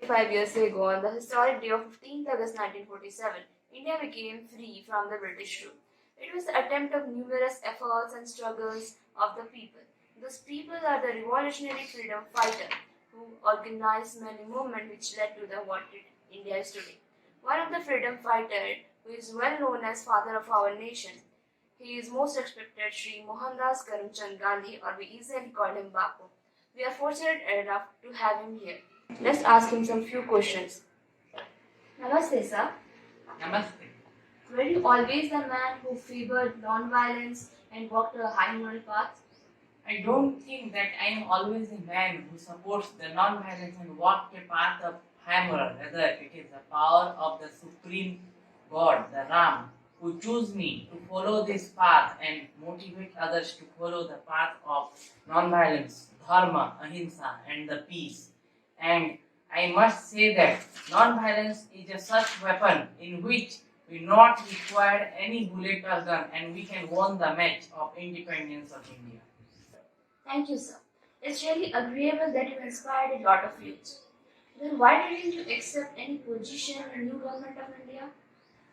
5 years ago, on the historic day of 15th August 1947, India became free from the British rule. It was the attempt of numerous efforts and struggles of the people. Those people are the revolutionary freedom fighters who organized many movements which led to the what India is today. One of the freedom fighters who is well known as father of our nation, he is most respected Sri Mohandas Karamchand Gandhi, or we easily call him Bapu. We are fortunate enough to have him here. Let's ask him some few questions. Namaste, sir. Namaste. Were you always the man who favored non-violence and walked a high moral path? I don't think that I am always a man who supports the non-violence and walks a path of high moral. Rather, it is the power of the Supreme God, the Ram, who chose me to follow this path and motivate others to follow the path of non-violence, dharma, ahimsa, and the peace. And I must say that non-violence is a such weapon in which we not require any bullet or gun, and we can win the match of independence of India. Thank you, sir. It's really agreeable that you inspired a lot of youth. Then why didn't you accept any position in the new government of India?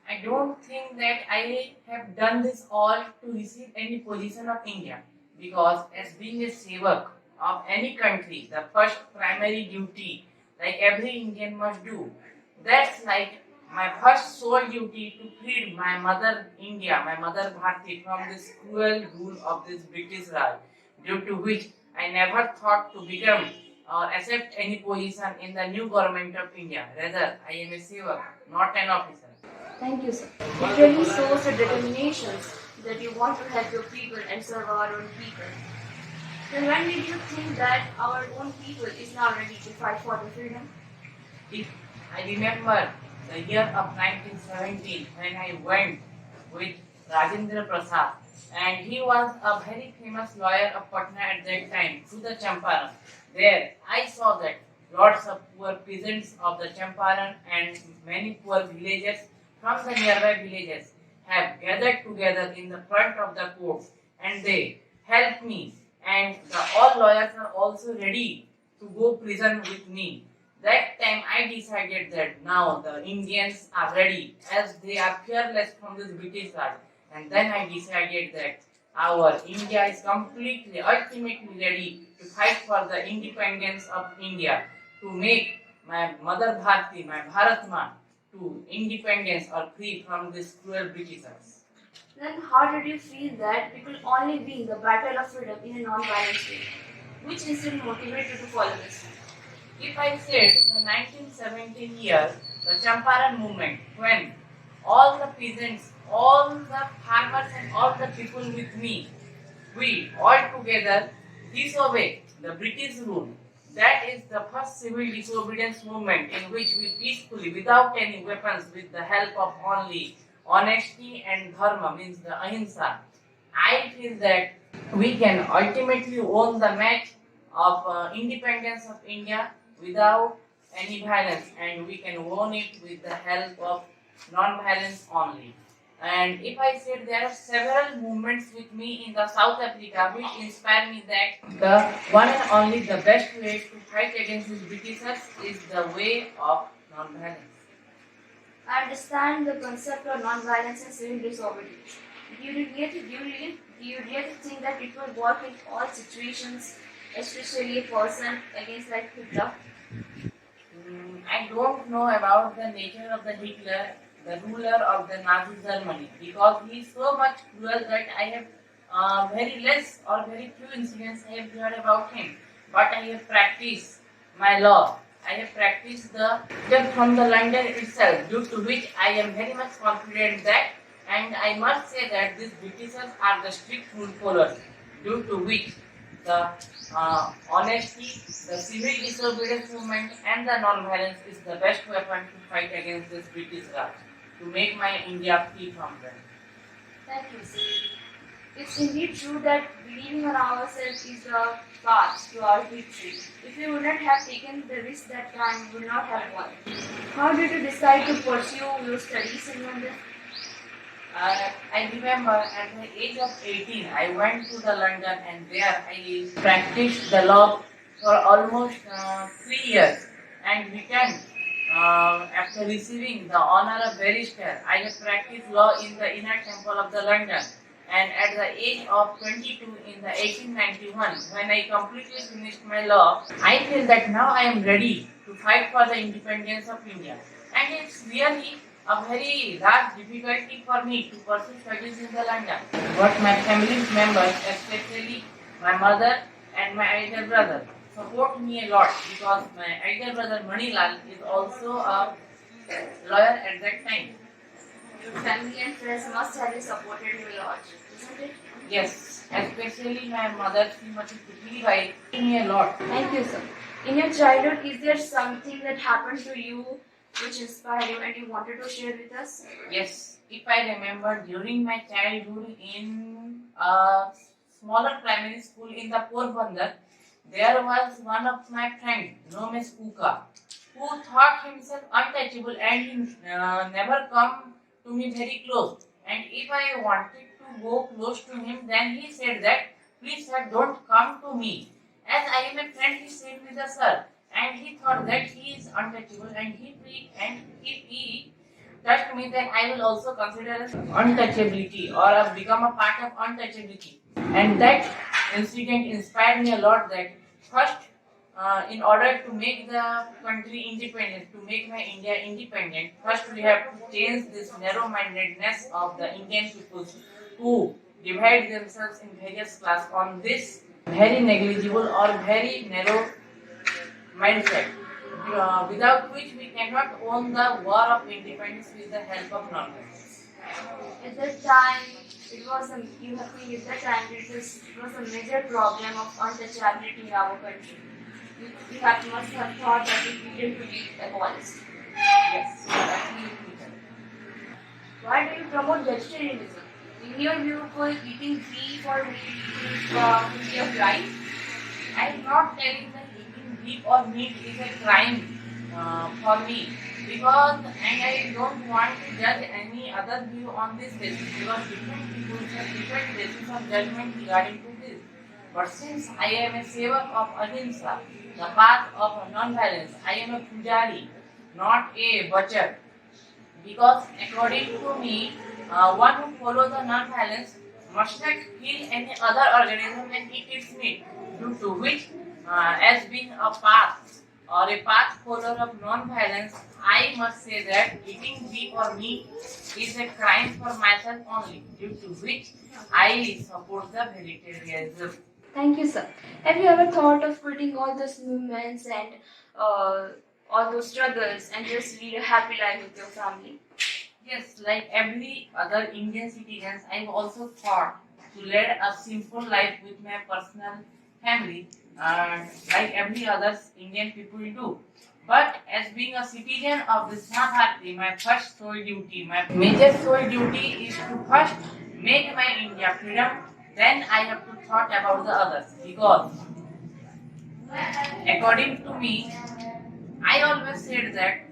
I don't think that I have done this all to receive any position of India, because as being a sevak of any country, the first primary duty, like every Indian must do, that's like my first sole duty to freed my mother India, my mother Bharati, from this cruel rule of this British Raj, due to which I never thought to become or accept any position in the new government of India. Rather, I am a sevak, not an officer. Thank you, sir. It really shows the determination that you want to help your people and serve our own people. Then when did you think that our own people is now ready to fight for the freedom? If I remember the year of 1917 when I went with Rajendra Prasad, and he was a very famous lawyer of Patna at that time, to the Champaran. There I saw that lots of poor peasants of the Champaran and many poor villagers from the nearby villages have gathered together in the front of the court, and they helped me, and all lawyers are also ready to go prison with me. That time I decided that now the Indians are ready, as they are fearless from this British Raj. And then I decided that our India is completely, ultimately ready to fight for the independence of India, to make my mother Bharati, my Bharatma, to independence or free from this cruel Britishers. Then how did you feel that we could only win the battle of freedom in a non-violent way? Which incident motivated you to follow this? If I said the 1917 year, the Champaran movement, when all the peasants, all the farmers and all the people with me, we all together disobey the British rule. That is the first civil disobedience movement in which we peacefully, without any weapons, with the help of only honesty and dharma, means the ahimsa, I feel that we can ultimately win the match of independence of India without any violence, and we can win it with the help of non-violence only. And if I said there are several movements with me in the South Africa which inspire me that the one and only the best way to fight against these Britishers is the way of non-violence. I understand the concept of non-violence and civil disobedience. Do you really think that it will work in all situations, especially a person against like Hitler? I don't know about the nature of the Hitler, the ruler of the Nazi Germany, because he is so much cruel that I have very less or very few incidents I have heard about him. But I have practiced my law. I have practiced the just from the London itself, due to which I am very much confident that, and I must say that these Britishers are the strict rule followers, due to which the honesty, the civil disobedience movement and the non-violence is the best weapon to fight against this British Raj, to make my India free from them. Thank you, sir. It's indeed true that believing in ourselves is the path to our victory. If we would not have taken the risk that time, we would not have won. How did you decide to pursue your studies in London? I remember at the age of 18, I went to the London, and there I practiced the law for almost 3 years. and returned after receiving the honor of barrister. I have practiced law in the inner temple of the London, and at the age of 22 in the 1891, when I completely finished my law, I feel that now I am ready to fight for the independence of India. And it's really a very large difficulty for me to pursue studies in the London. But my family members, especially my mother and my elder brother, support me a lot because my elder brother Manilal is also a lawyer at that time. Your family and friends must have supported you a lot, isn't it? Yes, especially my mother, Srimati Putlibai, me a lot. Thank you, sir. In your childhood, is there something that happened to you which inspired you and you wanted to share with us? Yes, if I remember during my childhood in a smaller primary school in the Porbandar, there was one of my friends, known as Kuka, who thought himself untouchable and he never come to me very close. And if I wanted to go close to him, then he said that, please sir, don't come to me. As I am a friend, he said me the sir. And he thought that he is untouchable and if he touched me, then I will also consider as untouchability or become a part of untouchability. And that incident inspired me a lot that first, in order to make the country independent, to make my India independent, first we have to change this narrow-mindedness of the Indian people who divide themselves in various classes on this very negligible or very narrow mindset, without which we cannot win the war of independence with the help of non-violence. At that time, it was a you have to at that time it was a major problem of untouchability in our country. You must have thought that it needed to be abolished. Yes, absolutely correct. Why do you promote vegetarianism? In your view, eating beef or meat is be a crime? I am not telling that eating beef or meat is a crime for me because, and I don't want to judge any other view on this basis because different people have different basis of judgment regarding to this. But since I am a sevak of ahimsa, the path of non-violence, I am a pujari, not a butcher. Because according to me, one who follows the non-violence must not kill any other organism and eat its meat, due to which, as being a path or a path follower of non-violence, I must say that eating beef or meat is a crime for myself only, due to which I support the vegetarianism. Thank you, sir. Have you ever thought of quitting all those movements and all those struggles and just lead a happy life with your family? Yes, like every other Indian citizens, I've also thought to lead a simple life with my personal family, like every other Indian people do. But as being a citizen of this Bharati, my first sole duty, my major sole duty is to first make my India freedom, then I have to thought about the others. Because according to me, I always said that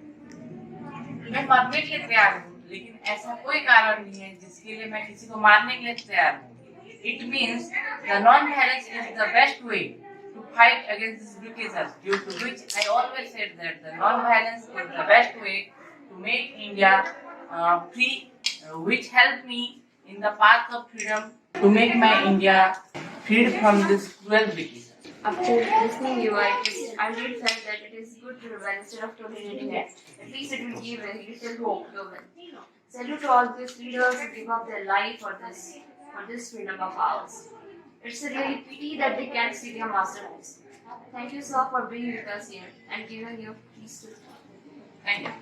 मैं मरने के लिए तैयार हूँ लेकिन ऐसा कोई कारण नहीं है जिसके लिए मैं किसी को मारने के लिए तैयार हूँ. It means the non-violence is the best way to fight against these Britishers, due to which I always said that the non-violence is the best way to make India free, which helped me in the path of freedom to make my India freed from this cruel British. After listening you, I really felt that it is good to rebel instead of tolerating it. At least it will give a little hope to women. Salute to all these leaders who give up their life for this freedom of ours. It's a really pity that they can't see their masterpiece. Thank you, sir, for being with us here and giving your piece to. Thank you.